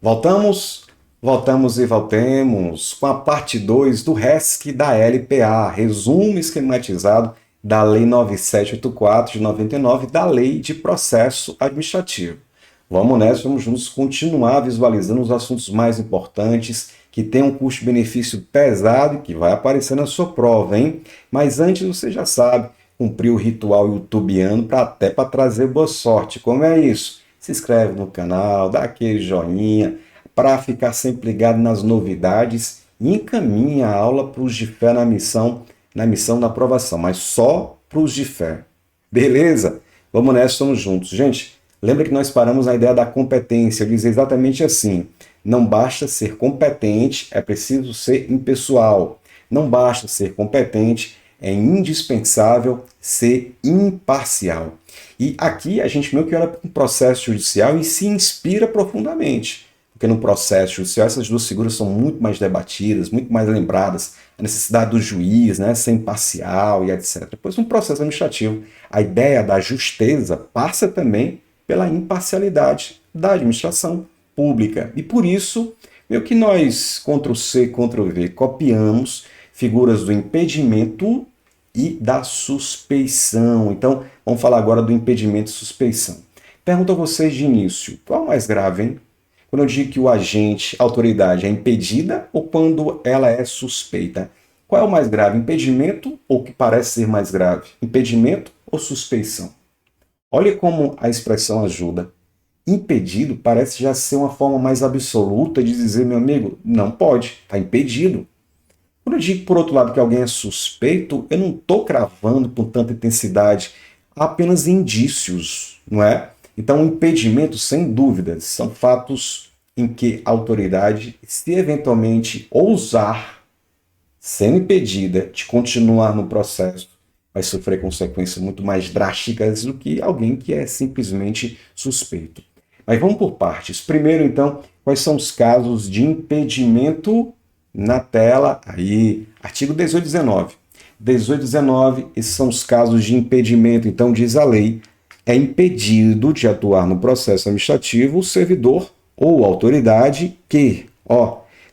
Voltamos, voltamos e voltemos com a parte 2 do RESC da LPA, resumo esquematizado da Lei 9784 de 99, da Lei de Processo Administrativo. Vamos nessa, vamos juntos continuar visualizando os assuntos mais importantes, que tem um custo-benefício pesado e que vai aparecer na sua prova, hein? Mas antes, você já sabe, cumprir o ritual youtubiano até para trazer boa sorte. Como é isso? Se inscreve no canal, dá aquele joinha, para ficar sempre ligado nas novidades e encaminha a aula para os de fé na missão da aprovação, mas só para os de fé. Beleza? Vamos nessa, estamos juntos. Gente, lembra que nós paramos na ideia da competência. Eu disse exatamente assim: não basta ser competente, é preciso ser impessoal. Não basta ser competente, é indispensável ser imparcial. E aqui a gente meio que olha para um processo judicial e se inspira profundamente. Porque no processo judicial essas duas figuras são muito mais debatidas, muito mais lembradas. A necessidade do juiz, né, ser imparcial e etc. Depois, no processo administrativo, a ideia da justeza passa também pela imparcialidade da administração pública. E por isso, meio que nós, Ctrl+C, Ctrl+V, copiamos figuras do impedimento e da suspeição. Então, vamos falar agora do impedimento e suspeição. Pergunto a vocês de início, qual é o mais grave, hein? Quando eu digo que o agente, a autoridade, é impedida ou quando ela é suspeita? Qual é o mais grave, impedimento ou o que parece ser mais grave? Impedimento ou suspeição? Olha como a expressão ajuda. Impedido parece já ser uma forma mais absoluta de dizer, meu amigo, não pode, está impedido. Quando eu digo, por outro lado, que alguém é suspeito, eu não estou cravando com tanta intensidade, há apenas indícios, não é? Então, o impedimento, sem dúvidas, são fatos em que a autoridade, se eventualmente ousar, sendo impedida de continuar no processo, vai sofrer consequências muito mais drásticas do que alguém que é simplesmente suspeito. Mas vamos por partes. Primeiro, então, quais são os casos de impedimento na tela? Aí, artigo 1819. 1819, esses são os casos de impedimento. Então, diz a lei, é impedido de atuar no processo administrativo o servidor ou autoridade que,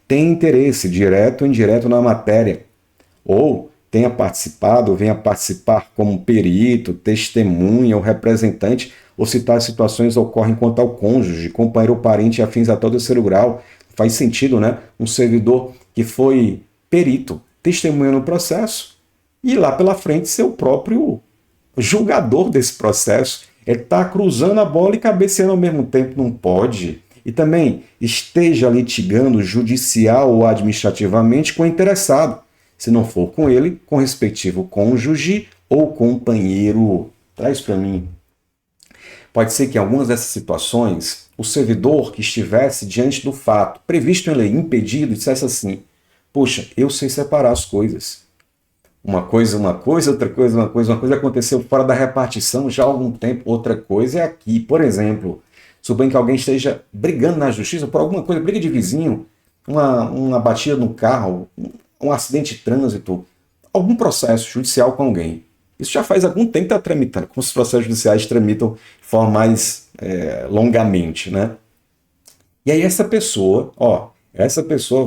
tem interesse direto ou indireto na matéria, ou tenha participado ou venha participar como perito, testemunha ou representante, ou se tais situações ocorrem quanto ao cônjuge, companheiro ou parente afins até o terceiro grau. Faz sentido, né? Um servidor que foi perito, testemunha no processo, e lá pela frente ser o próprio julgador desse processo. Ele está cruzando a bola e cabeceando ao mesmo tempo, não pode. E também esteja litigando judicial ou administrativamente com o interessado, se não for com ele, com o respectivo cônjuge ou companheiro. Traz para mim. Pode ser que em algumas dessas situações, o servidor que estivesse diante do fato previsto em lei, impedido, dissesse assim, poxa, eu sei separar as coisas. Uma coisa, outra coisa, uma coisa aconteceu fora da repartição já há algum tempo, outra coisa é aqui. Por exemplo, suponha que alguém esteja brigando na justiça por alguma coisa, briga de vizinho, uma batida no carro, um acidente de trânsito, algum processo judicial com alguém. Isso já faz algum tempo que está tramitando, como os processos judiciais tramitam de forma mais longamente, né? E aí essa pessoa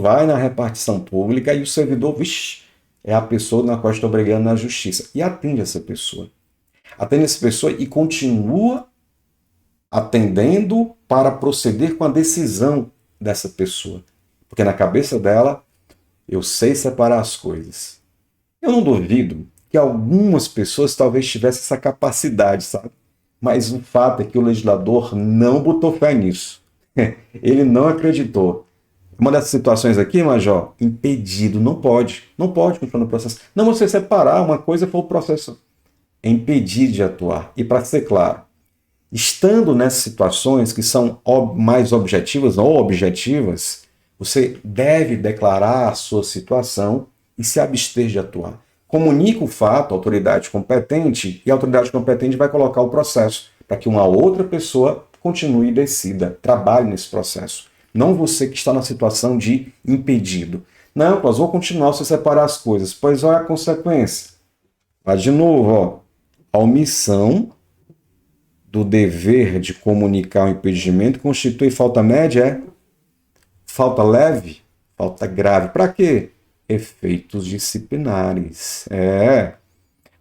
vai na repartição pública e o servidor, é a pessoa na qual estou brigando na justiça. E atende essa pessoa. Atende essa pessoa e continua atendendo para proceder com a decisão dessa pessoa. Porque na cabeça dela, eu sei separar as coisas. Eu não duvido que algumas pessoas talvez tivessem essa capacidade, sabe? Mas o fato é que o legislador não botou fé nisso. Ele não acreditou. Uma dessas situações aqui, Major, impedido, não pode continuar no processo. Não, você separar, uma coisa foi o processo. É impedir de atuar. E para ser claro, estando nessas situações que são mais objetivas ou objetivas, você deve declarar a sua situação e se abster de atuar. Comunica o fato à autoridade competente e a autoridade competente vai colocar o processo para que uma outra pessoa continue e decida, trabalhe nesse processo. Não você que está na situação de impedido. Não, mas vou continuar se separar as coisas. Pois olha a consequência. Vai de novo, a omissão do dever de comunicar o impedimento constitui falta média? Falta leve? Falta grave. Para quê? Efeitos disciplinares.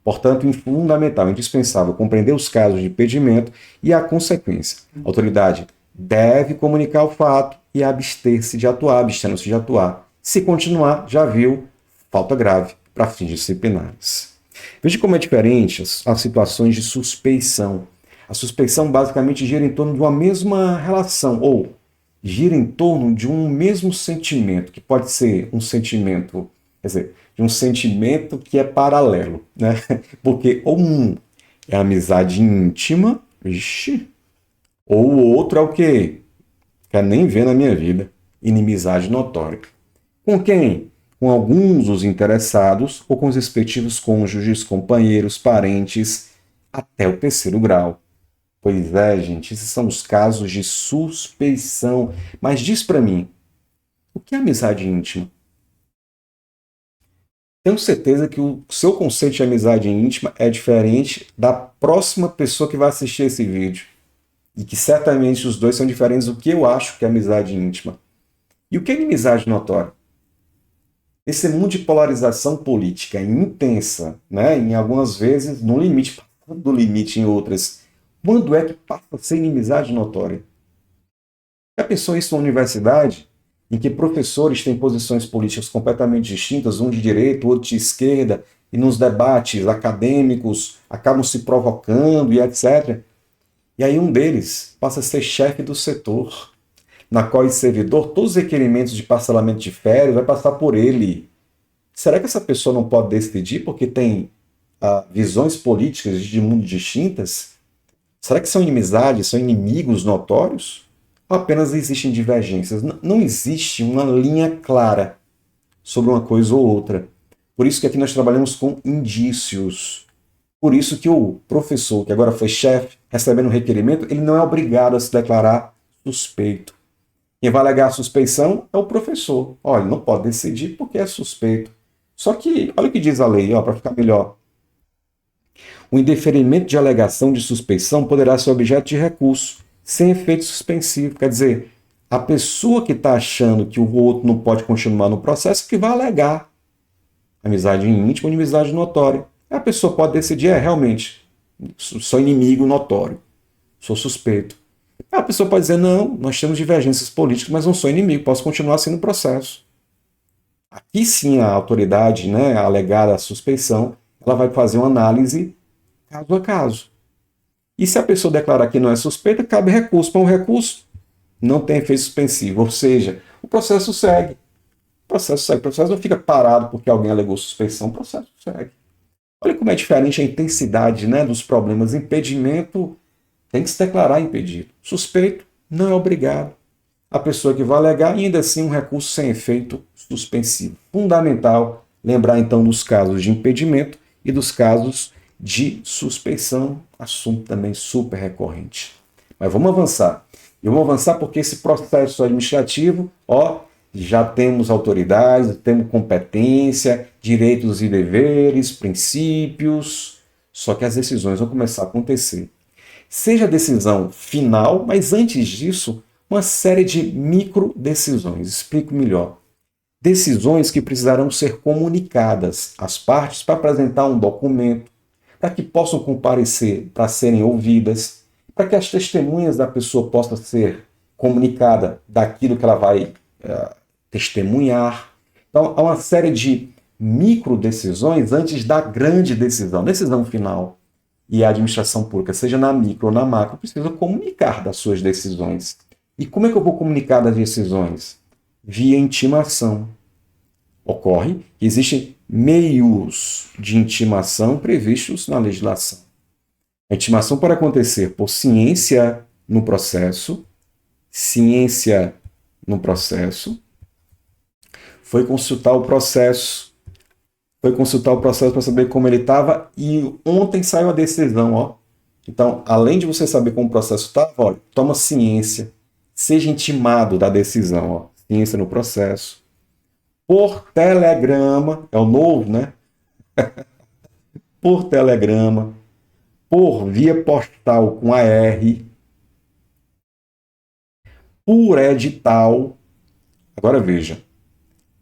Portanto, fundamental, indispensável compreender os casos de impedimento e a consequência. A autoridade deve comunicar o fato e abster-se de atuar, abstendo-se de atuar. Se continuar, já viu, falta grave para fins disciplinares. Veja como é diferente as situações de suspeição. A suspeição basicamente gira em torno de uma mesma relação, ou gira em torno de um mesmo sentimento, que pode ser um sentimento, quer dizer, de um sentimento que é paralelo, né? Porque ou um é amizade íntima, ixi, ou o outro é o quê? Quer nem ver na minha vida, inimizade notória. Com quem? Com alguns dos interessados ou com os respectivos cônjuges, companheiros, parentes, até o terceiro grau. Pois é, gente, esses são os casos de suspeição. Mas diz para mim, o que é amizade íntima? Tenho certeza que o seu conceito de amizade íntima é diferente da próxima pessoa que vai assistir esse vídeo. E que certamente os dois são diferentes do que eu acho que é amizade íntima. E o que é inimizade notória? Esse mundo de polarização política intensa, né? Em algumas vezes no limite, do limite em outras. Quando é que passa a ser inimizade notória? Já pensou isso na universidade, em que professores têm posições políticas completamente distintas, um de direita, o outro de esquerda, e nos debates acadêmicos acabam se provocando e etc. E aí um deles passa a ser chefe do setor, na qual esse servidor, todos os requerimentos de parcelamento de férias vai passar por ele. Será que essa pessoa não pode decidir porque tem visões políticas de mundo distintas? Será que são inimizades, são inimigos notórios? Ou apenas existem divergências? Não existe uma linha clara sobre uma coisa ou outra. Por isso que aqui nós trabalhamos com indícios. Por isso que o professor, que agora foi chefe, recebendo um requerimento, ele não é obrigado a se declarar suspeito. Quem vai alegar a suspeição é o professor. Olha, não pode decidir porque é suspeito. Só que, olha o que diz a lei, para ficar melhor. O indeferimento de alegação de suspeição poderá ser objeto de recurso, sem efeito suspensivo. Quer dizer, a pessoa que está achando que o outro não pode continuar no processo que vai alegar amizade íntima ou inimizade notória. A pessoa pode decidir, realmente, sou inimigo notório, sou suspeito. A pessoa pode dizer, não, nós temos divergências políticas, mas não sou inimigo, posso continuar sendo processo. Aqui sim a autoridade, né, a alegada suspeição, ela vai fazer uma análise caso a caso. E se a pessoa declarar que não é suspeita, cabe recurso. Mas o recurso não tem efeito suspensivo, ou seja, o processo segue. O processo segue. O processo não fica parado porque alguém alegou suspeição, o processo segue. Olha como é diferente a intensidade, né, dos problemas. Impedimento tem que se declarar impedido. Suspeito não é obrigado. A pessoa que vai alegar, ainda assim, um recurso sem efeito suspensivo. Fundamental lembrar, então, dos casos de impedimento e dos casos de suspeição, assunto também super recorrente. Mas vamos avançar. E vamos avançar porque esse processo administrativo, já temos autoridades, temos competência, direitos e deveres, princípios, só que as decisões vão começar a acontecer. Seja a decisão final, mas antes disso, uma série de microdecisões. Explico melhor. Decisões que precisarão ser comunicadas às partes para apresentar um documento, para que possam comparecer, para serem ouvidas, para que as testemunhas da pessoa possam ser comunicadas daquilo que ela vai testemunhar. Então, há uma série de microdecisões antes da grande decisão, decisão final. E a administração pública, seja na micro ou na macro, precisa comunicar das suas decisões. E como é que eu vou comunicar das decisões? Via intimação. Ocorre que existem meios de intimação previstos na legislação. A intimação pode acontecer por ciência no processo, foi consultar o processo para saber como ele estava e ontem saiu a decisão. Então, além de você saber como o processo estava, toma ciência, seja intimado da decisão, ciência no processo. Por telegrama, é o novo, né? Por telegrama, por via postal com AR, por edital, Agora veja,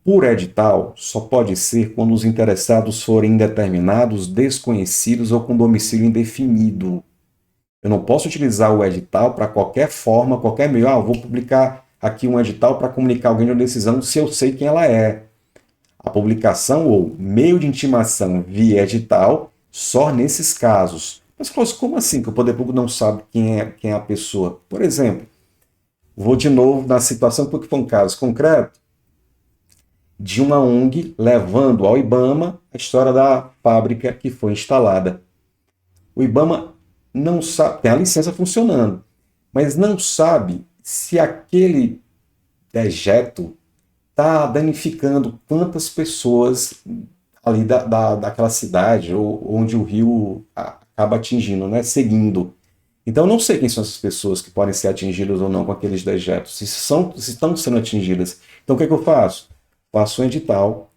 por edital só pode ser quando os interessados forem indeterminados, desconhecidos ou com domicílio indefinido. Eu não posso utilizar o edital para qualquer forma, qualquer meio. Ah, eu vou publicar aqui um edital para comunicar alguém de uma decisão se eu sei quem ela é. A publicação ou meio de intimação via edital só nesses casos. Mas, Cláudio, como assim que o poder público não sabe quem é a pessoa? Por exemplo, vou de novo na situação, porque foi um caso concreto de uma ONG levando ao IBAMA a história da fábrica que foi instalada. O IBAMA não sabe, tem a licença funcionando, mas não sabe se aquele dejeto está danificando quantas pessoas ali daquela cidade ou onde o rio acaba atingindo, né? Seguindo. Então, eu não sei quem são essas pessoas que podem ser atingidas ou não com aqueles dejetos, se estão sendo atingidas. Então, o que é que eu faço? Faço um edital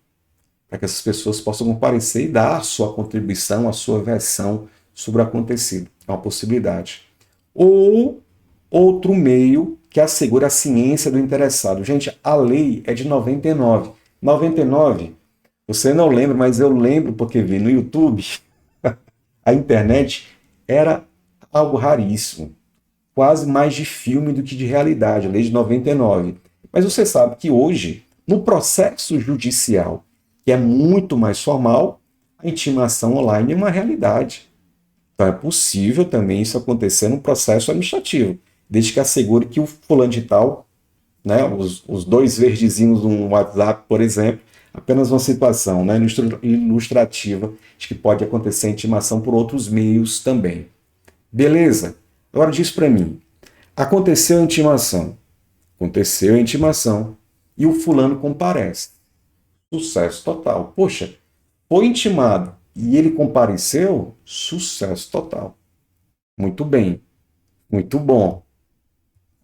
para que essas pessoas possam comparecer e dar a sua contribuição, a sua versão sobre o acontecido. É uma possibilidade. Ou outro meio que assegura a ciência do interessado. Gente, a lei é de 99. 99, você não lembra, mas eu lembro porque vi no YouTube, a internet era algo raríssimo. Quase mais de filme do que de realidade, a lei de 99. Mas você sabe que hoje, no processo judicial, que é muito mais formal, a intimação online é uma realidade. Então é possível também isso acontecer no processo administrativo, desde que assegure que o fulano de tal, né, os dois verdezinhos no WhatsApp, por exemplo, apenas uma situação, né, ilustrativa de que pode acontecer a intimação por outros meios também. Beleza? Agora diz para mim, aconteceu a intimação e o fulano comparece. Sucesso total. Poxa, foi intimado e ele compareceu? Sucesso total. Muito bem, muito bom,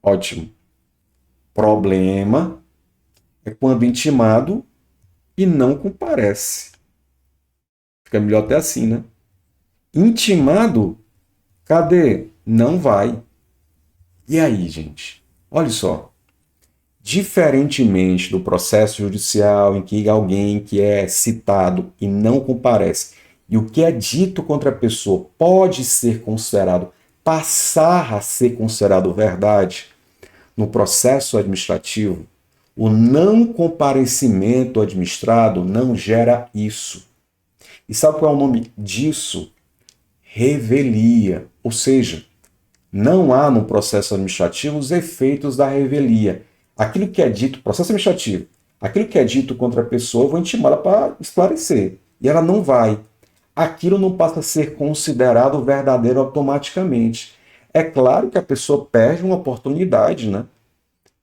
ótimo. Problema é quando intimado e não comparece. Fica melhor até assim, né? Intimado, cadê? Não vai. E aí, gente? Olha só. Diferentemente do processo judicial em que alguém que é citado e não comparece, e o que é dito contra a pessoa pode ser considerado, passar a ser considerado verdade, no processo administrativo, o não comparecimento administrado não gera isso. E sabe qual é o nome disso? Revelia. Ou seja, não há no processo administrativo os efeitos da revelia. Aquilo que é dito, processo administrativo, aquilo que é dito contra a pessoa, eu vou intimá-la para esclarecer. E ela não vai. Aquilo não passa a ser considerado verdadeiro automaticamente. É claro que a pessoa perde uma oportunidade, né,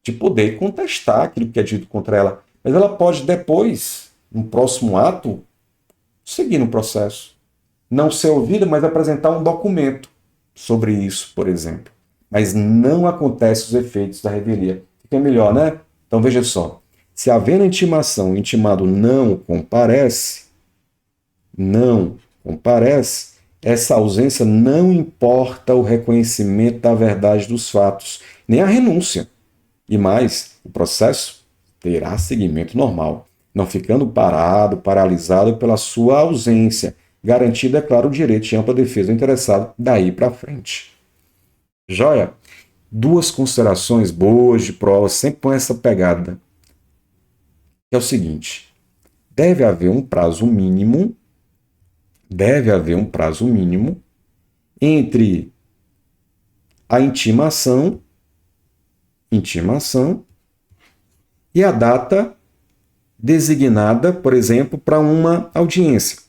de poder contestar aquilo que é dito contra ela. Mas ela pode depois, no próximo ato, seguir no processo. Não ser ouvida, mas apresentar um documento sobre isso, por exemplo. Mas não acontece os efeitos da revelia. Fica melhor, né? Então veja só. Se havendo intimação, o intimado não comparece, essa ausência não importa o reconhecimento da verdade dos fatos, nem a renúncia. E mais, o processo terá seguimento normal, não ficando parado, paralisado pela sua ausência, garantido, é claro, o direito de ampla defesa do interessado daí para frente. Joia? Duas considerações boas de prova, sempre com essa pegada. É o seguinte, deve haver um prazo mínimo entre a intimação e a data designada, por exemplo, para uma audiência,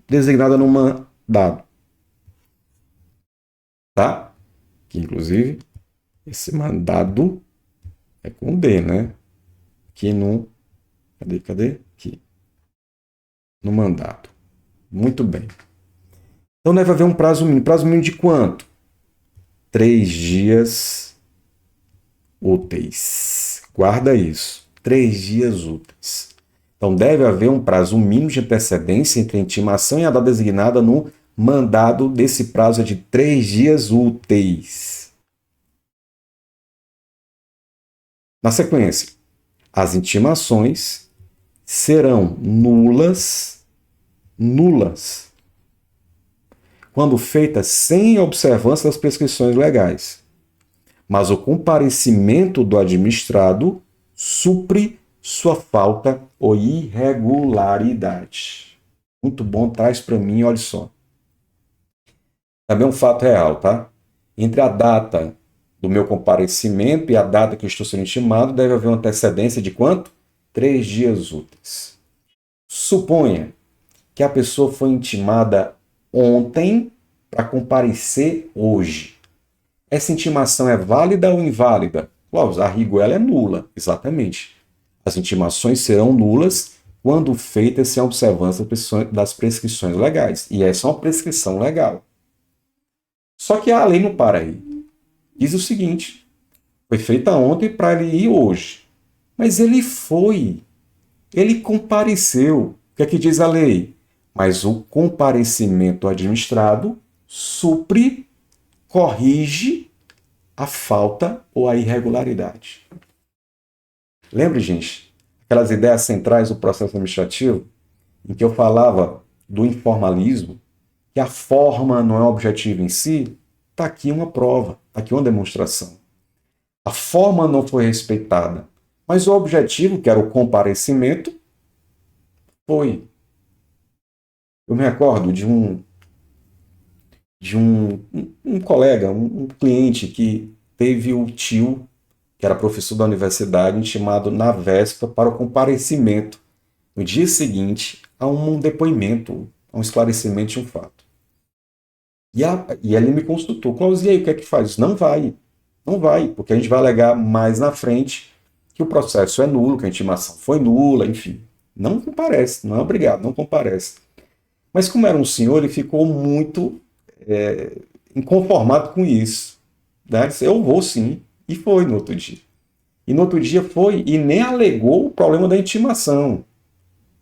designada no mandado. Tá? Que, inclusive, esse mandado é com D, né? Aqui no... Cadê? Aqui. No mandado. Muito bem. Então deve haver um prazo mínimo. Prazo mínimo de quanto? 3 dias úteis. Guarda isso. 3 dias úteis. Então deve haver um prazo mínimo de antecedência entre a intimação e a data designada no mandado. Desse prazo é de 3 dias úteis. Na sequência, As intimações serão nulas, quando feitas sem observância das prescrições legais. Mas o comparecimento do administrado supre sua falta ou irregularidade. Muito bom, traz para mim, olha só. Também um fato real, tá? Entre a data do meu comparecimento e a data que eu estou sendo intimado, deve haver uma antecedência de quanto? 3 dias úteis. Suponha que a pessoa foi intimada ontem para comparecer hoje. Essa intimação é válida ou inválida? Clóvis, a rigor ela é nula, exatamente. As intimações serão nulas quando feitas sem observância das prescrições legais. E essa é uma prescrição legal. Só que a lei não para aí. Diz o seguinte, foi feita ontem para ele ir hoje. Mas ele foi, ele compareceu. O que é que diz a lei? Mas o comparecimento administrado supre, corrige a falta ou a irregularidade. Lembre, gente, aquelas ideias centrais do processo administrativo, em que eu falava do informalismo, que a forma não é objetiva em si, está aqui uma prova, está aqui uma demonstração. A forma não foi respeitada, mas o objetivo, que era o comparecimento, foi. Eu me recordo de um colega, um cliente que teve o tio, que era professor da universidade, intimado na véspera para o comparecimento, no dia seguinte, a um depoimento, a um esclarecimento de um fato. E ele me consultou, Clóvis, e aí, o que é que faz? Não vai, porque a gente vai alegar mais na frente que o processo é nulo, que a intimação foi nula, enfim. Não comparece, não é obrigado, não comparece. Mas como era um senhor, ele ficou muito inconformado com isso. Né? Ele disse, eu vou sim, e foi no outro dia. E no outro dia foi, e nem alegou o problema da intimação.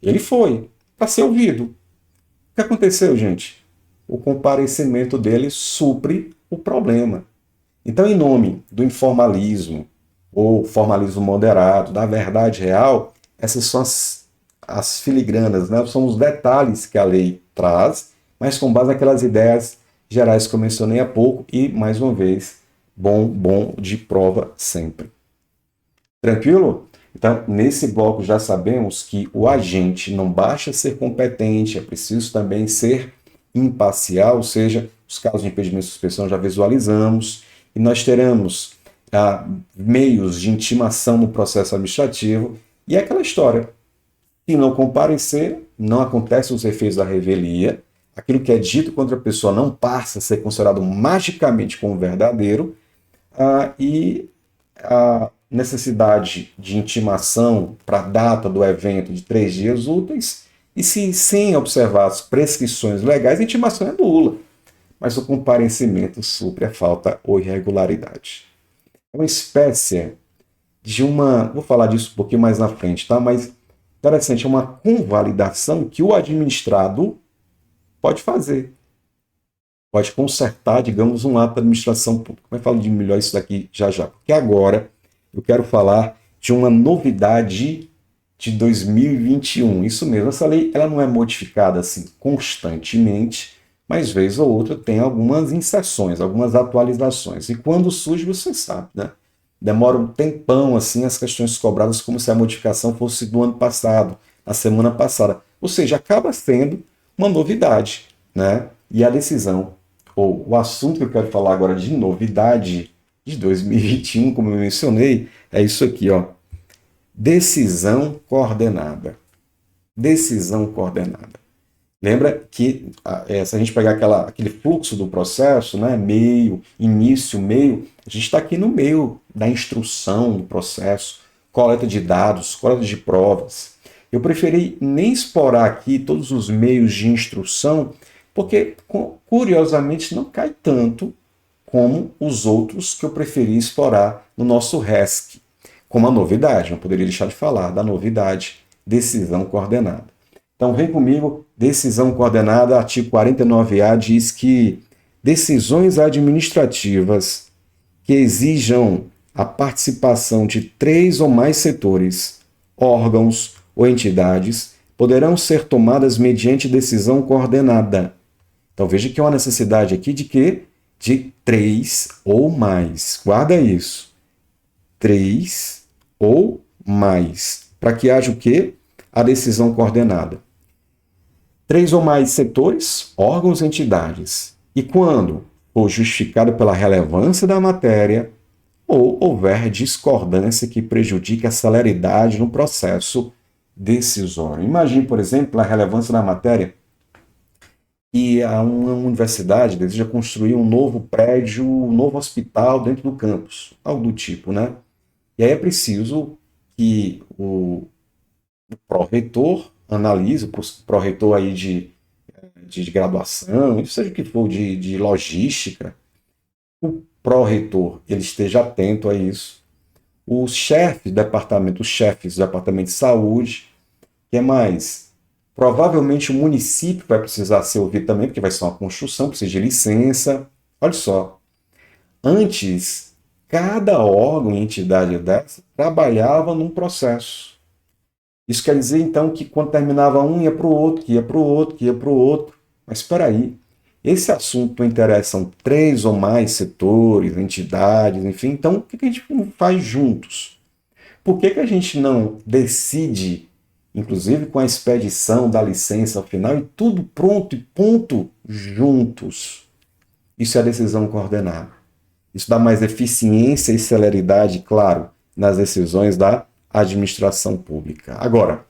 Ele foi, para ser ouvido. O que aconteceu, gente? O comparecimento dele supre o problema. Então, em nome do informalismo, ou formalismo moderado, da verdade real, essas são as filigranas, né? São os detalhes que a lei traz, mas com base naquelas ideias gerais que eu mencionei há pouco e, mais uma vez, bom de prova sempre. Tranquilo? Então, nesse bloco já sabemos que o agente não basta ser competente, é preciso também ser imparcial, ou seja, os casos de impedimento e suspensão já visualizamos, e nós teremos meios de intimação no processo administrativo, e é aquela história, se não comparecer, não acontecem os efeitos da revelia, aquilo que é dito contra a pessoa não passa a ser considerado magicamente como verdadeiro, e a necessidade de intimação para a data do evento de 3 dias úteis, e se sem observar as prescrições legais, a intimação é nula, mas o comparecimento supre a falta ou irregularidade. É uma espécie de vou falar disso um pouquinho mais na frente, tá? Mas interessante, é uma convalidação que o administrado pode fazer. Pode consertar, digamos, um ato da administração pública. Mas falo de melhor isso daqui já. Porque agora eu quero falar de uma novidade de 2021. Isso mesmo, essa lei ela não é modificada assim constantemente, mas vez ou outra tem algumas inserções, algumas atualizações. E quando surge, você sabe, né? Demora um tempão assim as questões cobradas como se a modificação fosse do ano passado, na semana passada. Ou seja, acaba sendo uma novidade, né? E a decisão, ou o assunto que eu quero falar agora de novidade de 2021, como eu mencionei, é isso aqui, ó. Decisão coordenada. Decisão coordenada. Lembra que se a gente pegar aquele fluxo do processo, né, meio, início, meio, a gente está aqui no meio da instrução do processo, coleta de dados, coleta de provas. Eu preferi nem explorar aqui todos os meios de instrução, porque, curiosamente, não cai tanto como os outros que eu preferi explorar no nosso RESC, como a novidade, não poderia deixar de falar da novidade, decisão coordenada. Então, vem comigo, decisão coordenada, artigo 49A diz que decisões administrativas que exijam a participação de 3 ou mais setores órgãos ou entidades poderão ser tomadas mediante decisão coordenada. Então veja que há uma necessidade aqui de quê? De 3 ou mais. Guarda isso. 3 ou mais. Para que haja o quê? A decisão coordenada. 3 ou mais setores, órgãos e entidades. E quando for justificado pela relevância da matéria ou houver discordância que prejudique a celeridade no processo decisório. Imagine, por exemplo, a relevância da matéria e uma universidade deseja construir um novo prédio, um novo hospital dentro do campus, algo do tipo, né? E aí é preciso que o pró-reitor analise, o pró-reitor aí de graduação, seja o que for, de logística, o pró-reitor ele esteja atento a isso. Os chefes do departamento de saúde, que é mais? Provavelmente o município vai precisar ser ouvido também, porque vai ser uma construção, precisa de licença. Olha só, antes, cada órgão e entidade dessa trabalhava num processo. Isso quer dizer, então, que quando terminava um, ia para o outro, que ia para o outro, que ia para o outro. Mas espera aí, esse assunto interessam 3 ou mais setores, entidades, enfim. Então, o que a gente faz juntos? Por que a gente não decide, inclusive com a expedição da licença ao final, e tudo pronto e ponto juntos? Isso é a decisão coordenada. Isso dá mais eficiência e celeridade, claro, nas decisões da administração pública. Agora,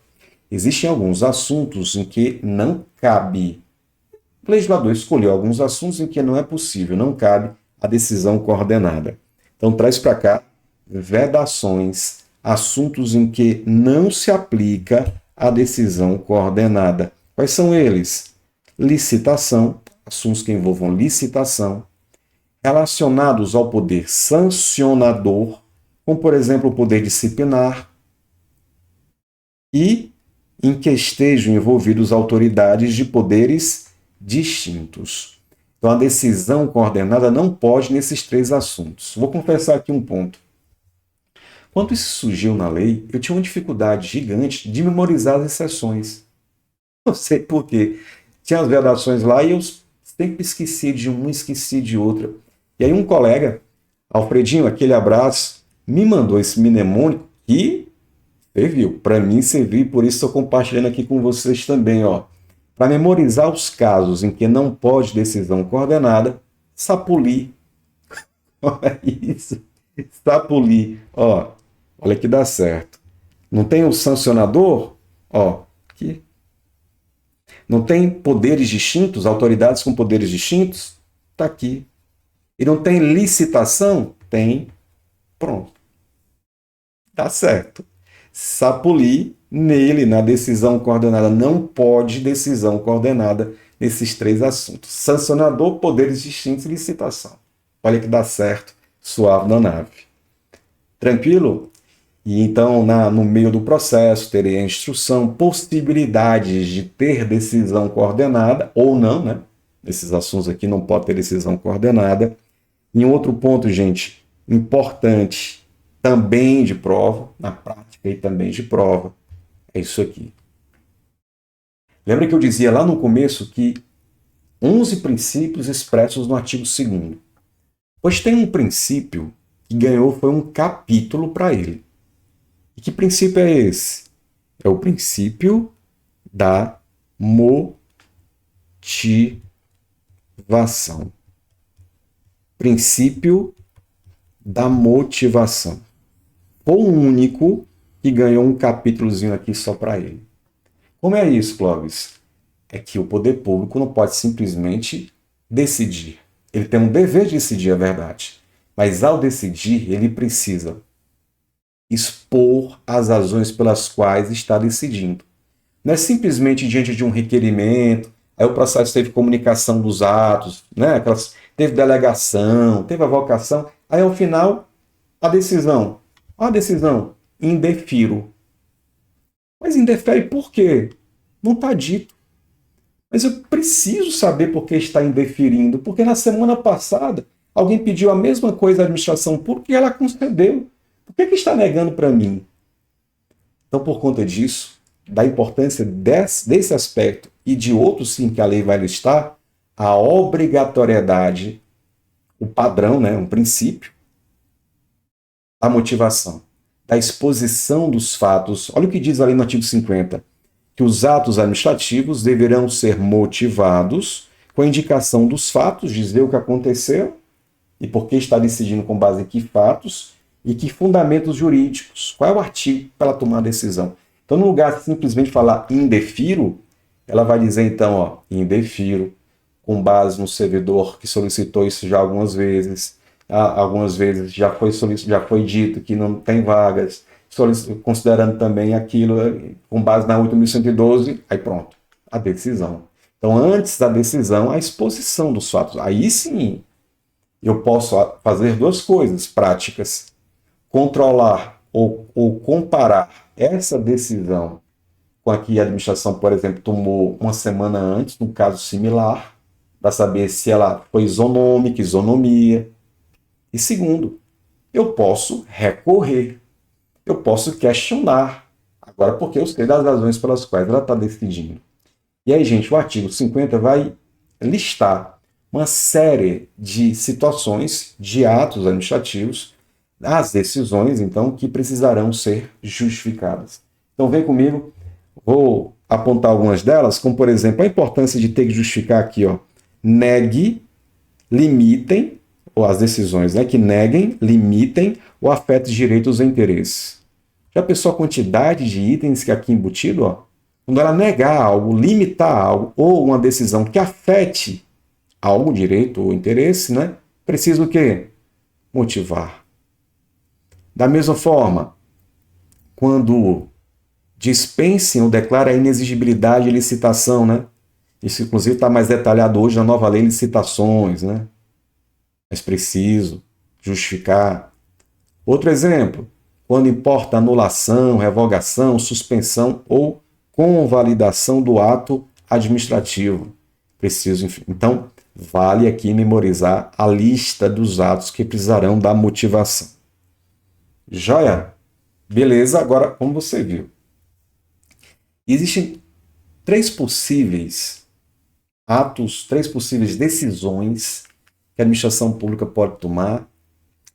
existem alguns assuntos em que não cabe. O legislador escolheu alguns assuntos em que não é possível, não cabe a decisão coordenada. Então, traz para cá vedações, assuntos em que não se aplica a decisão coordenada. Quais são eles? Licitação, assuntos que envolvam licitação, relacionados ao poder sancionador, como, por exemplo, o poder disciplinar, e em que estejam envolvidos autoridades de poderes distintos. Então, a decisão coordenada não pode nesses 3 assuntos. Vou confessar aqui um ponto. Quando isso surgiu na lei, eu tinha uma dificuldade gigante de memorizar as exceções. Não sei por quê. Tinha as vedações lá e eu sempre esqueci de uma, esqueci de outra. E aí um colega, Alfredinho, aquele abraço, me mandou esse mnemônico que serviu. Para mim serviu, por isso estou compartilhando aqui com vocês também, ó. Para memorizar os casos em que não pode decisão coordenada, Sapuli. Olha isso. Sapuli. Ó, olha que dá certo. Não tem o sancionador? Ó, aqui. Não tem poderes distintos, autoridades com poderes distintos? Tá aqui. E não tem licitação? Tem. Pronto. Tá certo. Sapuli, nele, na decisão coordenada, não pode decisão coordenada nesses 3 assuntos. Sancionador, poderes distintos e licitação. Olha que dá certo, suave na nave. Tranquilo? E então, no meio do processo, teria a instrução, possibilidades de ter decisão coordenada, ou não, né? Esses assuntos aqui não podem ter decisão coordenada. E um outro ponto, gente, importante, também de prova, na prática e também de prova, é isso aqui. Lembra que eu dizia lá no começo que 11 princípios expressos no artigo 2º. Pois tem um princípio que ganhou, foi um capítulo para ele. E que princípio é esse? É o princípio da motivação. Princípio da motivação. Foi o único que ganhou um capítulozinho aqui só para ele. Como é isso, Clóvis? É que o poder público não pode simplesmente decidir. Ele tem um dever de decidir, é verdade. Mas ao decidir, ele precisa expor as razões pelas quais está decidindo. Não é simplesmente diante de um requerimento, aí o processo teve comunicação dos atos, né? Teve delegação, teve avocação, aí ao final, a decisão, indefiro. Mas indefere por quê? Não está dito. Mas eu preciso saber por que está indeferindo, porque na semana passada alguém pediu a mesma coisa à administração pública e ela concedeu. Por que está negando para mim? Então, por conta disso, da importância desse aspecto e de outros sim que a lei vai listar, a obrigatoriedade, o padrão, né, um princípio, a motivação, da exposição dos fatos. Olha o que diz ali no artigo 50, que os atos administrativos deverão ser motivados com a indicação dos fatos, dizer o que aconteceu e por que está decidindo com base em que fatos e que fundamentos jurídicos. Qual é o artigo para ela tomar a decisão? Então, no lugar de simplesmente falar indefiro, ela vai dizer então, ó, indefiro, com base no servidor que solicitou isso já algumas vezes já foi dito que não tem vagas, considerando também aquilo com base na 8.112, aí pronto, a decisão. Então, antes da decisão, a exposição dos fatos. Aí sim, eu posso fazer duas coisas práticas: controlar ou comparar essa decisão com a que a administração, por exemplo, tomou uma semana antes, num caso similar, para saber se ela foi isonômica, isonomia. E segundo, eu posso recorrer, eu posso questionar. Agora, porque eu sei das razões pelas quais ela está decidindo. E aí, gente, o artigo 50 vai listar uma série de situações, de atos administrativos, as decisões, então, que precisarão ser justificadas. Então, vem comigo, vou apontar algumas delas, como, por exemplo, a importância de ter que justificar aqui, ó, negue, limitem, ou as decisões, né, que neguem, limitem ou afetem direitos ou interesses. Já pensou a quantidade de itens que aqui embutido? Ó? Quando ela negar algo, limitar algo, ou uma decisão que afete algo, direito ou interesse, né, precisa o quê? Motivar. Da mesma forma, quando dispensem ou declarem a inexigibilidade de licitação, né? Isso, inclusive, está mais detalhado hoje na nova lei de licitações, né? Mas preciso justificar. Outro exemplo, quando importa anulação, revogação, suspensão ou convalidação do ato administrativo. Preciso, enfim. Então, vale aqui memorizar a lista dos atos que precisarão da motivação. Joia? Beleza, agora, como você viu, existem três possíveis atos, três possíveis decisões que a administração pública pode tomar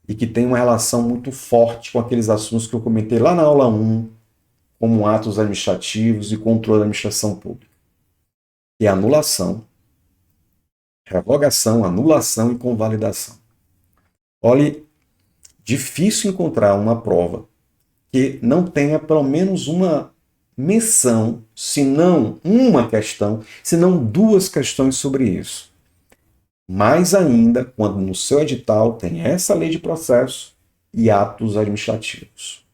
e que tem uma relação muito forte com aqueles assuntos que eu comentei lá na aula 1, como atos administrativos e controle da administração pública. Que é anulação, revogação, anulação e convalidação. Olhe, difícil encontrar uma prova que não tenha pelo menos uma menção, se não uma questão, se não duas questões sobre isso. Mais ainda, quando no seu edital tem essa lei de processo e atos administrativos.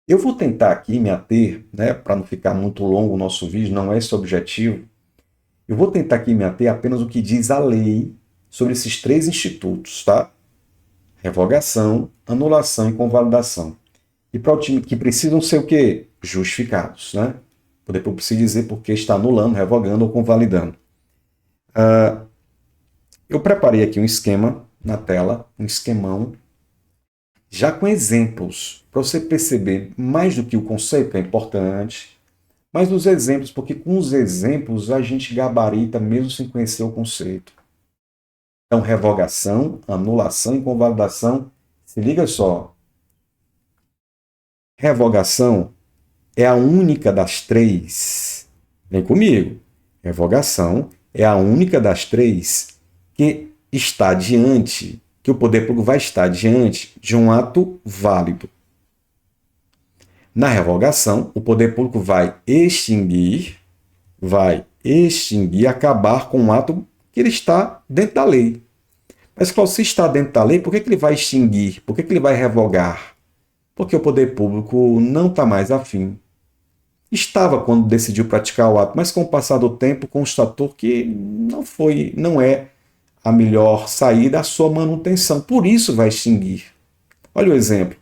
Eu vou tentar aqui me ater, né, para não ficar muito longo o nosso vídeo, não é esse o objetivo. Eu vou tentar aqui me ater apenas o que diz a lei sobre esses três institutos, tá? Revogação, anulação e convalidação. E para o time que precisam ser o quê? Justificados, né? Poder precisa dizer porque está anulando, revogando ou convalidando. Eu preparei aqui um esquema na tela, um esquemão, já com exemplos, para você perceber mais do que o conceito é importante, mas os exemplos, porque com os exemplos a gente gabarita mesmo sem conhecer o conceito. Então, revogação, anulação e convalidação, se liga só. Revogação é a única das três. Vem comigo. Revogação é a única das três que está diante, que o poder público vai estar diante de um ato válido. Na revogação, o poder público vai extinguir, acabar com um ato que ele está dentro da lei. Mas se está dentro da lei, por que ele vai extinguir? Por que ele vai revogar? Porque o poder público não está mais afim. Estava quando decidiu praticar o ato, mas com o passar do tempo constatou que não é a melhor saída a sua manutenção. Por isso vai extinguir. Olha o exemplo.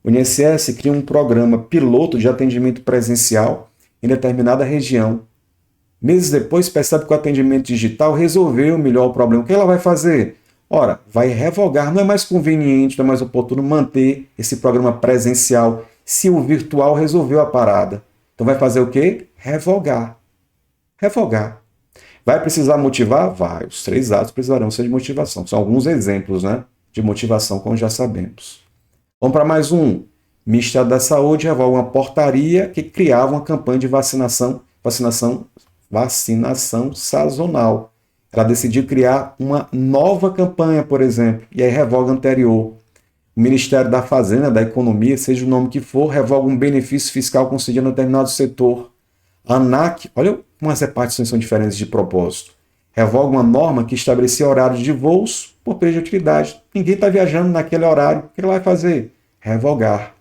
O INSS cria um programa piloto de atendimento presencial em determinada região. Meses depois, percebe que o atendimento digital resolveu melhor o problema. O que ela vai fazer? Ora, vai revogar. Não é mais conveniente, não é mais oportuno manter esse programa presencial se o virtual resolveu a parada. Então vai fazer o quê? Revogar. Revogar. Vai precisar motivar? Vai. Os 3 atos precisarão ser de motivação. São alguns exemplos, né, de motivação, como já sabemos. Vamos para mais um. O Ministério da Saúde revoga uma portaria que criava uma campanha de vacinação sazonal. Ela decidiu criar uma nova campanha, por exemplo, e aí revoga a anterior. O Ministério da Fazenda, da Economia, seja o nome que for, revoga um benefício fiscal concedido a determinado setor. A ANAC, olha como as repartições são diferentes de propósito. Revoga uma norma que estabelecia horários de voos por perda de utilidade. Ninguém está viajando naquele horário. O que ela vai fazer? Revogar.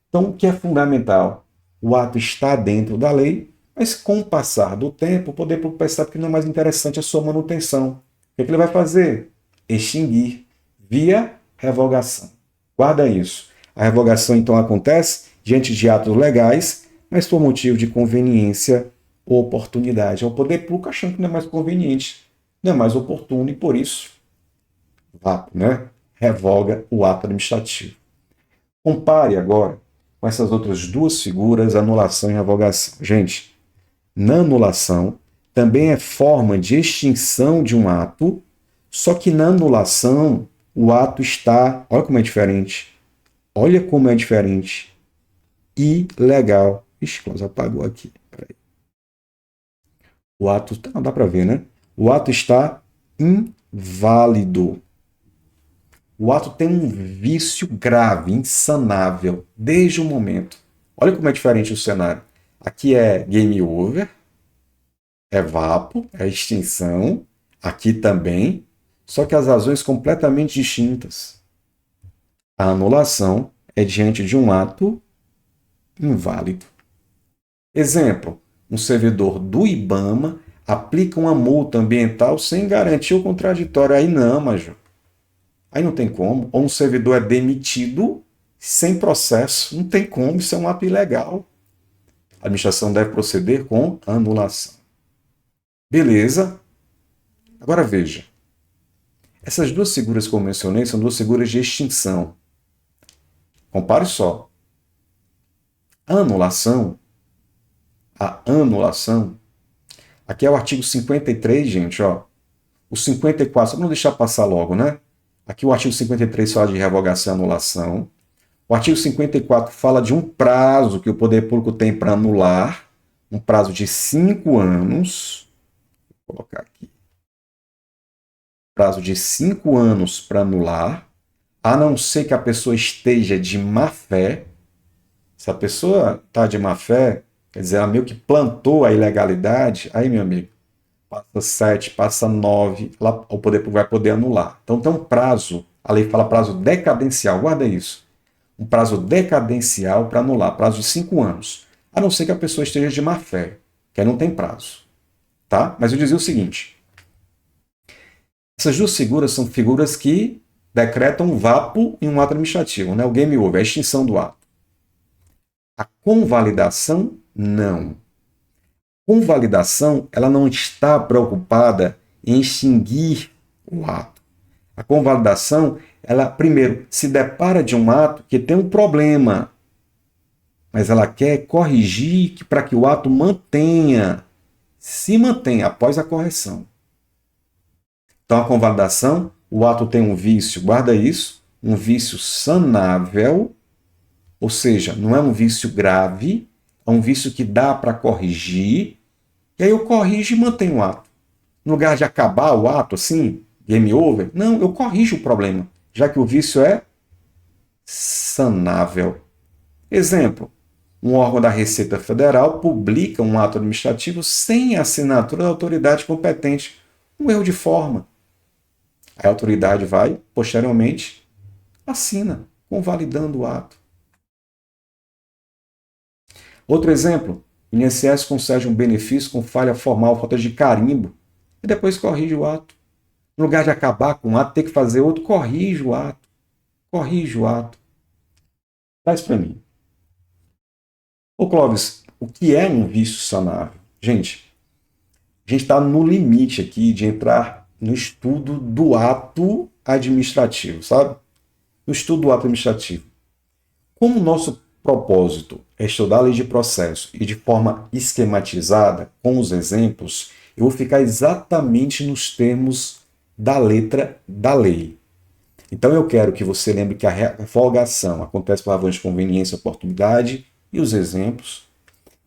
Então, o que é fundamental? O ato está dentro da lei, mas com o passar do tempo, o poder público percebe que não é mais interessante a sua manutenção. O que ele vai fazer? Extinguir via revogação. Guarda isso. A revogação, então, acontece diante de atos legais, mas por motivo de conveniência ou oportunidade. É o poder público achando que não é mais conveniente, não é mais oportuno e, por isso, né, revoga o ato administrativo. Compare agora com essas outras 2 figuras, anulação e revogação. Gente, na anulação também é forma de extinção de um ato, só que na anulação o ato está, olha como é diferente, ilegal. Ixi, Cláudio apagou aqui. Peraí. O ato, não dá para ver, né? O ato está inválido. O ato tem um vício grave, insanável, desde o momento. Olha como é diferente o cenário. Aqui é game over, é vapo, é extinção. Aqui também, só que as razões completamente distintas. A anulação é diante de um ato inválido. Exemplo, um servidor do IBAMA aplica uma multa ambiental sem garantia ou contraditória. Aí não, Major. Aí não tem como. Ou um servidor é demitido sem processo. Não tem como, isso é um ato ilegal. A administração deve proceder com anulação. Beleza? Agora veja. Essas 2 figuras que eu mencionei são 2 figuras de extinção. Compare só. A anulação, aqui é o artigo 53, gente, ó. O 54, só para não deixar passar logo, né? Aqui o artigo 53 fala de revogação e anulação. O artigo 54 fala de um prazo que o poder público tem para anular, um prazo de 5 anos. Vou colocar aqui. Prazo de 5 anos para anular, a não ser que a pessoa esteja de má fé. Se a pessoa está de má fé, quer dizer, ela meio que plantou a ilegalidade, aí, meu amigo, passa 7, passa 9, o poder público vai poder anular. Então tem um prazo, a lei fala prazo decadencial, guarda isso. Um prazo decadencial para anular, prazo de 5 anos. A não ser que a pessoa esteja de má fé, que aí não tem prazo. Tá? Mas eu dizia o seguinte, essas 2 figuras são figuras que decretam vapo em um ato administrativo, né? O game over, a extinção do ato. A convalidação, não. Convalidação, ela não está preocupada em extinguir o ato. A convalidação, ela, primeiro, se depara de um ato que tem um problema, mas ela quer corrigir para que o ato se mantenha após a correção. Então, a convalidação, o ato tem um vício, guarda isso, um vício sanável, ou seja, não é um vício grave, é um vício que dá para corrigir, e aí eu corrijo e mantenho o ato. No lugar de acabar o ato assim, game over, não, eu corrijo o problema, já que o vício é sanável. Exemplo, um órgão da Receita Federal publica um ato administrativo sem a assinatura da autoridade competente, um erro de forma. A autoridade vai, posteriormente, assina, convalidando o ato. Outro exemplo, o INSS concede um benefício com falha formal, falta de carimbo, e depois corrige o ato. No lugar de acabar com o ato, ter que fazer outro, corrige o ato. Corrige o ato. Traz para mim. Ô Clóvis, o que é um vício sanável? Gente, a gente está no limite aqui de entrar no estudo do ato administrativo, sabe? No estudo do ato administrativo. Como o nosso propósito é estudar a lei de processo e de forma esquematizada, com os exemplos, eu vou ficar exatamente nos termos da letra da lei. Então eu quero que você lembre que a revogação acontece por razões de conveniência, oportunidade e os exemplos.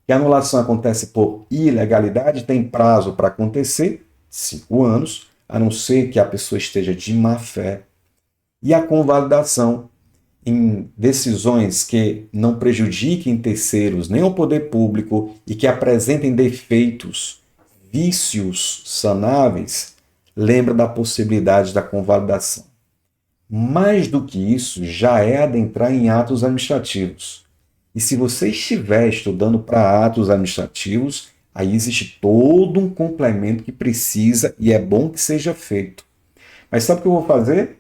Que a anulação acontece por ilegalidade, tem prazo para acontecer, 5 anos, a não ser que a pessoa esteja de má fé. E a convalidação em decisões que não prejudiquem terceiros nem ao poder público e que apresentem defeitos, vícios sanáveis, lembra da possibilidade da convalidação. Mais do que isso, já é adentrar em atos administrativos. E se você estiver estudando para atos administrativos, aí existe todo um complemento que precisa e é bom que seja feito. Mas sabe o que eu vou fazer?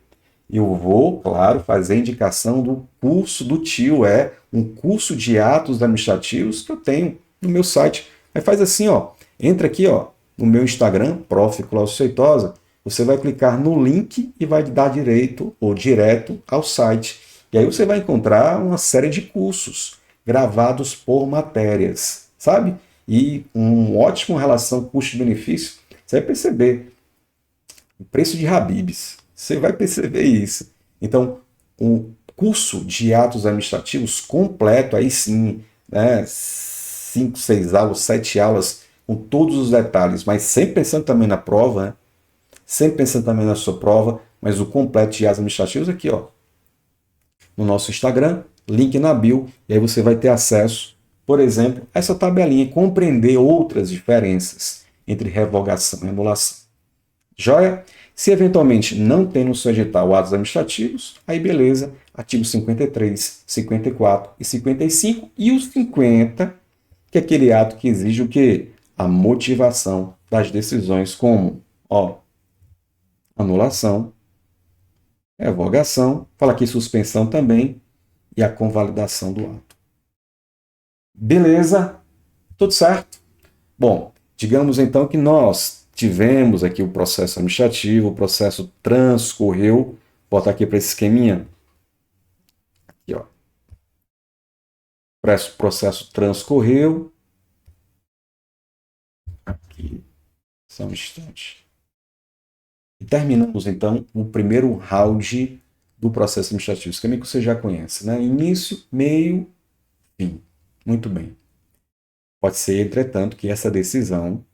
Eu vou, claro, fazer a indicação do curso do tio, um curso de atos administrativos que eu tenho no meu site. Aí faz assim, ó, entra aqui, ó, no meu Instagram, Prof. Cláudio Seitosa, você vai clicar no link e vai dar direito ou direto ao site. E aí você vai encontrar uma série de cursos gravados por matérias, sabe? E uma ótima relação custo-benefício. Você vai perceber o preço de Habib's. Você vai perceber isso. Então, um curso de atos administrativos completo, aí sim, né? 5, 6 aulas, 7 aulas, com todos os detalhes, mas sempre pensando também na prova, né? Sempre pensando também na sua prova, mas o completo de atos administrativos aqui, ó, no nosso Instagram, link na bio, e aí você vai ter acesso, por exemplo, a essa tabelinha e compreender outras diferenças entre revogação e anulação. Joia? Se eventualmente não tem no seu edital atos administrativos, aí beleza, artigo 53, 54 e 55 e o 50, que é aquele ato que exige o quê? A motivação das decisões, como, ó, anulação, revogação, fala aqui suspensão também, e a convalidação do ato. Beleza? Tudo certo? Bom, digamos então que nós tivemos aqui o processo administrativo, o processo transcorreu, vou botar aqui para esse esqueminha, aqui ó, o processo transcorreu, aqui, só um instante. E terminamos então o primeiro round do processo administrativo, esquema que você já conhece, né? Início, meio, fim. Muito bem. Pode ser, entretanto, que essa decisão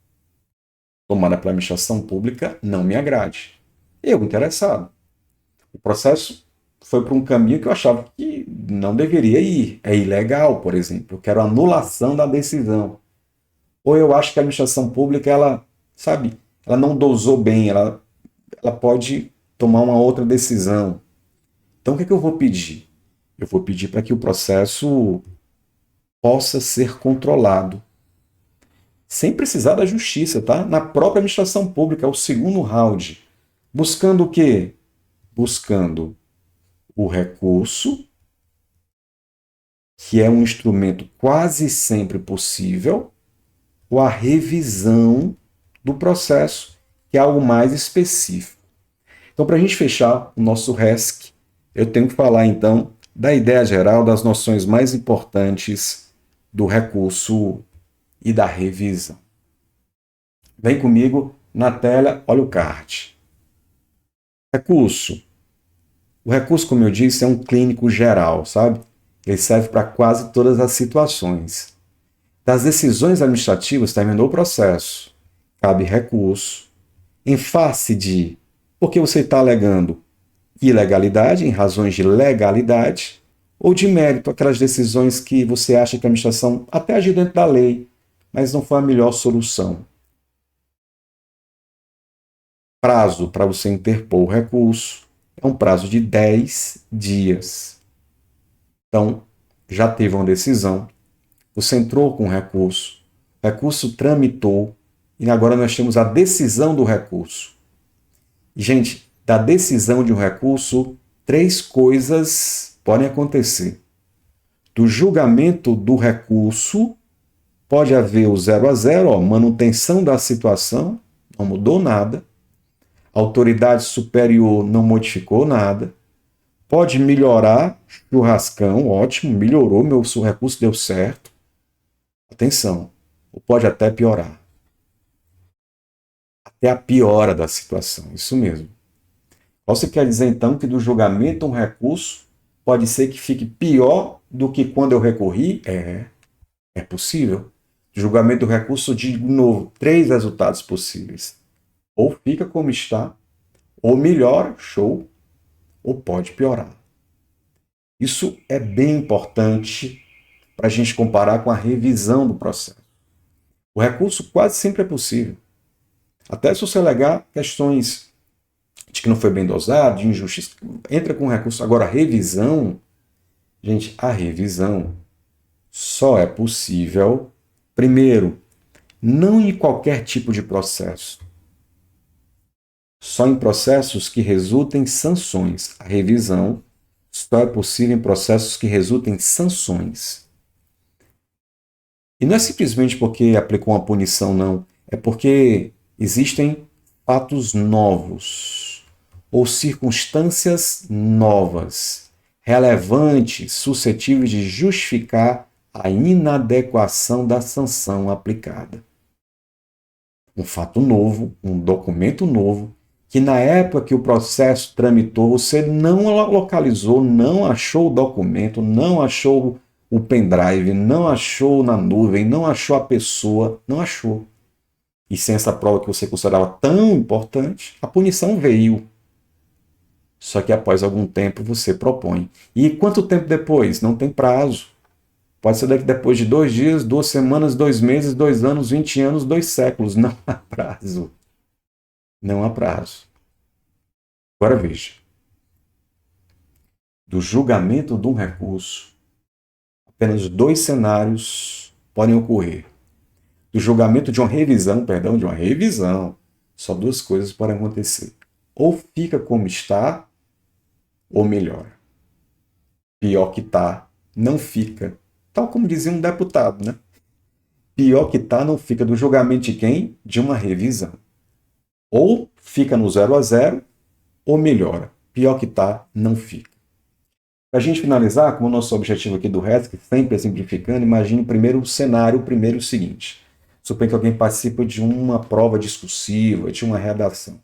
tomada pela administração pública não me agrade. Eu, interessado. O processo foi para um caminho que eu achava que não deveria ir. É ilegal, por exemplo. Eu quero anulação da decisão. Ou eu acho que a administração pública, ela, sabe, ela não dosou bem, ela pode tomar uma outra decisão. Então, o que eu vou pedir? Eu vou pedir para que o processo possa ser controlado, sem precisar da justiça, tá? Na própria administração pública, é o segundo round. Buscando o quê? Buscando o recurso, que é um instrumento quase sempre possível, ou a revisão do processo, que é algo mais específico. Então, para a gente fechar o nosso RESC, eu tenho que falar, então, da ideia geral, das noções mais importantes do recurso e da revisão. Vem comigo na tela, olha o card. Recurso. O recurso, como eu disse, é um clínico geral, sabe? Ele serve para quase todas as situações. Das decisões administrativas, terminou o processo. Cabe recurso. Em face de, porque você está alegando ilegalidade, em razões de legalidade, ou de mérito, aquelas decisões que você acha que a administração até agiu dentro da lei, mas não foi a melhor solução. Prazo para você interpor o recurso é um prazo de 10 dias. Então, já teve uma decisão, você entrou com o recurso tramitou, e agora nós temos a decisão do recurso. Gente, da decisão de um recurso, 3 coisas podem acontecer. Do julgamento do recurso, pode haver o 0 a 0, manutenção da situação, não mudou nada. A autoridade superior não modificou nada. Pode melhorar, churrascão, ótimo, melhorou, meu recurso deu certo. Atenção, ou pode até piorar. Até a piora da situação, isso mesmo. Você quer dizer então que do julgamento um recurso pode ser que fique pior do que quando eu recorri? É possível. Julgamento do recurso, de novo, 3 resultados possíveis. Ou fica como está, ou melhora, show, ou pode piorar. Isso é bem importante para a gente comparar com a revisão do processo. O recurso quase sempre é possível. Até se você alegar questões de que não foi bem dosado, de injustiça, entra com recurso. Agora, a revisão, gente, a revisão só é possível, primeiro, não em qualquer tipo de processo, só em processos que resultem em sanções. A revisão só é possível em processos que resultem em sanções. E não é simplesmente porque aplicou uma punição, não. É porque existem fatos novos ou circunstâncias novas, relevantes, suscetíveis de justificar a inadequação da sanção aplicada. Um fato novo, um documento novo, que na época que o processo tramitou, você não localizou, não achou o documento, não achou o pendrive, não achou na nuvem, não achou a pessoa, não achou. E sem essa prova que você considerava tão importante, a punição veio. Só que após algum tempo você propõe. E quanto tempo depois? Não tem prazo. Pode ser daqui depois de 2 dias, 2 semanas, 2 meses, 2 anos, 20 anos, 2 séculos. Não há prazo. Não há prazo. Agora veja. Do julgamento de um recurso, apenas 2 cenários podem ocorrer. Do julgamento de uma revisão, só 2 coisas podem acontecer. Ou fica como está, ou melhora. Pior que está, não fica. Tal como dizia um deputado, né? Pior que está, não fica. Do julgamento de quem? De uma revisão. Ou fica no 0-0, ou melhora. Pior que está, não fica. Para a gente finalizar, como o nosso objetivo aqui do RESC, sempre é simplificando, imagine primeiro o cenário, o seguinte. Suponha que alguém participa de uma prova discursiva, de uma redação.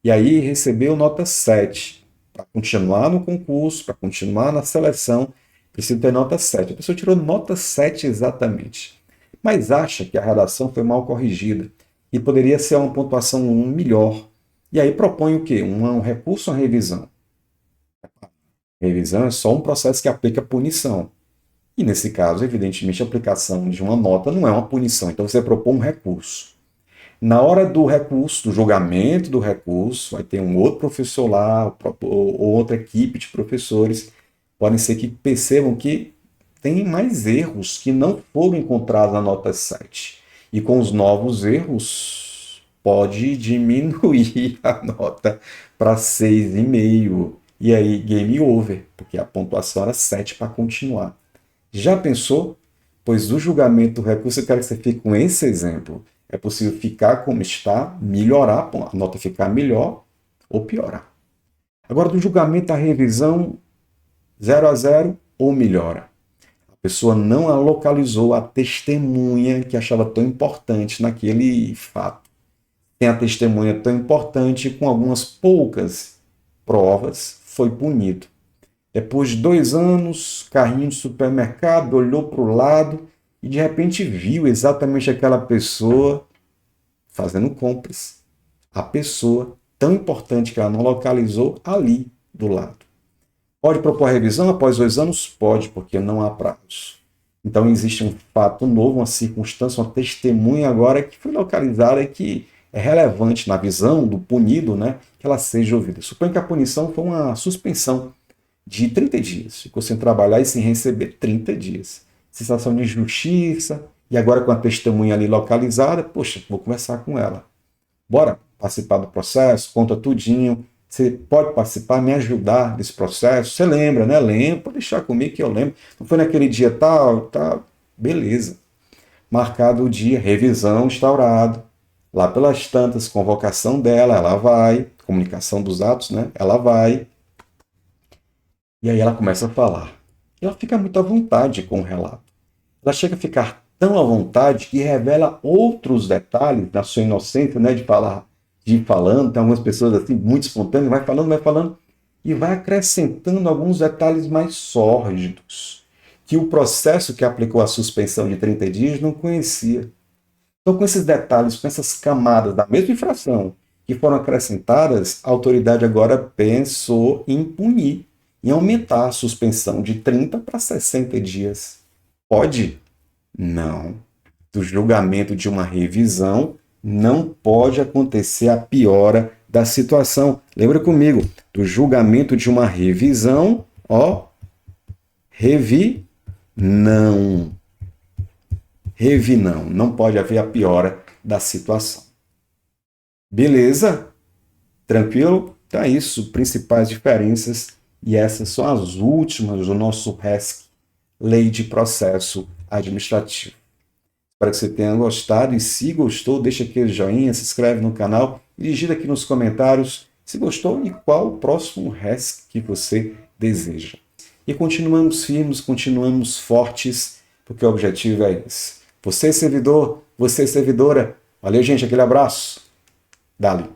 E aí recebeu nota 7. Para continuar no concurso, para continuar na seleção, precisa ter nota 7. A pessoa tirou nota 7 exatamente. Mas acha que a redação foi mal corrigida e poderia ser uma pontuação melhor. E aí propõe o quê? Um recurso à revisão. Revisão é só um processo que aplica punição. E nesse caso, evidentemente, a aplicação de uma nota não é uma punição. Então você propõe um recurso. Na hora do recurso, do julgamento do recurso, vai ter um outro professor lá, ou outra equipe de professores, podem ser que percebam que tem mais erros que não foram encontrados na nota 7. E com os novos erros, pode diminuir a nota para 6,5. E aí, game over, porque a pontuação era 7 para continuar. Já pensou? Pois do julgamento do recurso, eu quero que você fique com esse exemplo. É possível ficar como está, melhorar, a nota ficar melhor ou piorar. Agora, do julgamento à revisão, 0-0 ou melhora. A pessoa não a localizou a testemunha que achava tão importante naquele fato. Tem a testemunha tão importante, com algumas poucas provas, foi punido. Depois de 2 anos, carrinho de supermercado, olhou para o lado e de repente viu exatamente aquela pessoa fazendo compras. A pessoa tão importante que ela não localizou ali do lado. Pode propor a revisão após 2 anos? Pode, porque não há prazo. Então existe um fato novo, uma circunstância, uma testemunha agora que foi localizada e que é relevante na visão do punido, né, que ela seja ouvida. Suponha que a punição foi uma suspensão de 30 dias. Ficou sem trabalhar e sem receber 30 dias. Sensação de injustiça. E agora com a testemunha ali localizada, poxa, vou conversar com ela. Bora participar do processo, conta tudinho. Você pode participar, me ajudar nesse processo? Você lembra, né? Lembro, pode deixar comigo que eu lembro. Não foi naquele dia tal, tá? Beleza. Marcado o dia, revisão instaurado. Lá pelas tantas, convocação dela, ela vai. Comunicação dos atos, né? Ela vai. E aí ela começa a falar. E ela fica muito à vontade com o relato. Ela chega a ficar tão à vontade que revela outros detalhes na sua inocência, né, de falar, de ir falando. Tem algumas pessoas assim, muito espontâneas, vai falando, e vai acrescentando alguns detalhes mais sórdidos, que o processo que aplicou a suspensão de 30 dias não conhecia. Então, com esses detalhes, com essas camadas da mesma infração que foram acrescentadas, a autoridade agora pensou em punir, em aumentar a suspensão de 30 para 60 dias. Pode? Não. Do julgamento de uma revisão, não pode acontecer a piora da situação. Lembra comigo, do julgamento de uma revisão, ó, não. Não. Não pode haver a piora da situação. Beleza? Tranquilo? Então é isso, principais diferenças, e essas são as últimas do nosso RESC, Lei de Processo Administrativo. Espero que você tenha gostado, e se gostou, deixa aquele joinha, se inscreve no canal e digita aqui nos comentários se gostou e qual o próximo RESC que você deseja. E continuamos firmes, continuamos fortes, porque o objetivo é esse. Você, servidor, você, servidora. Valeu, gente, aquele abraço. Dali.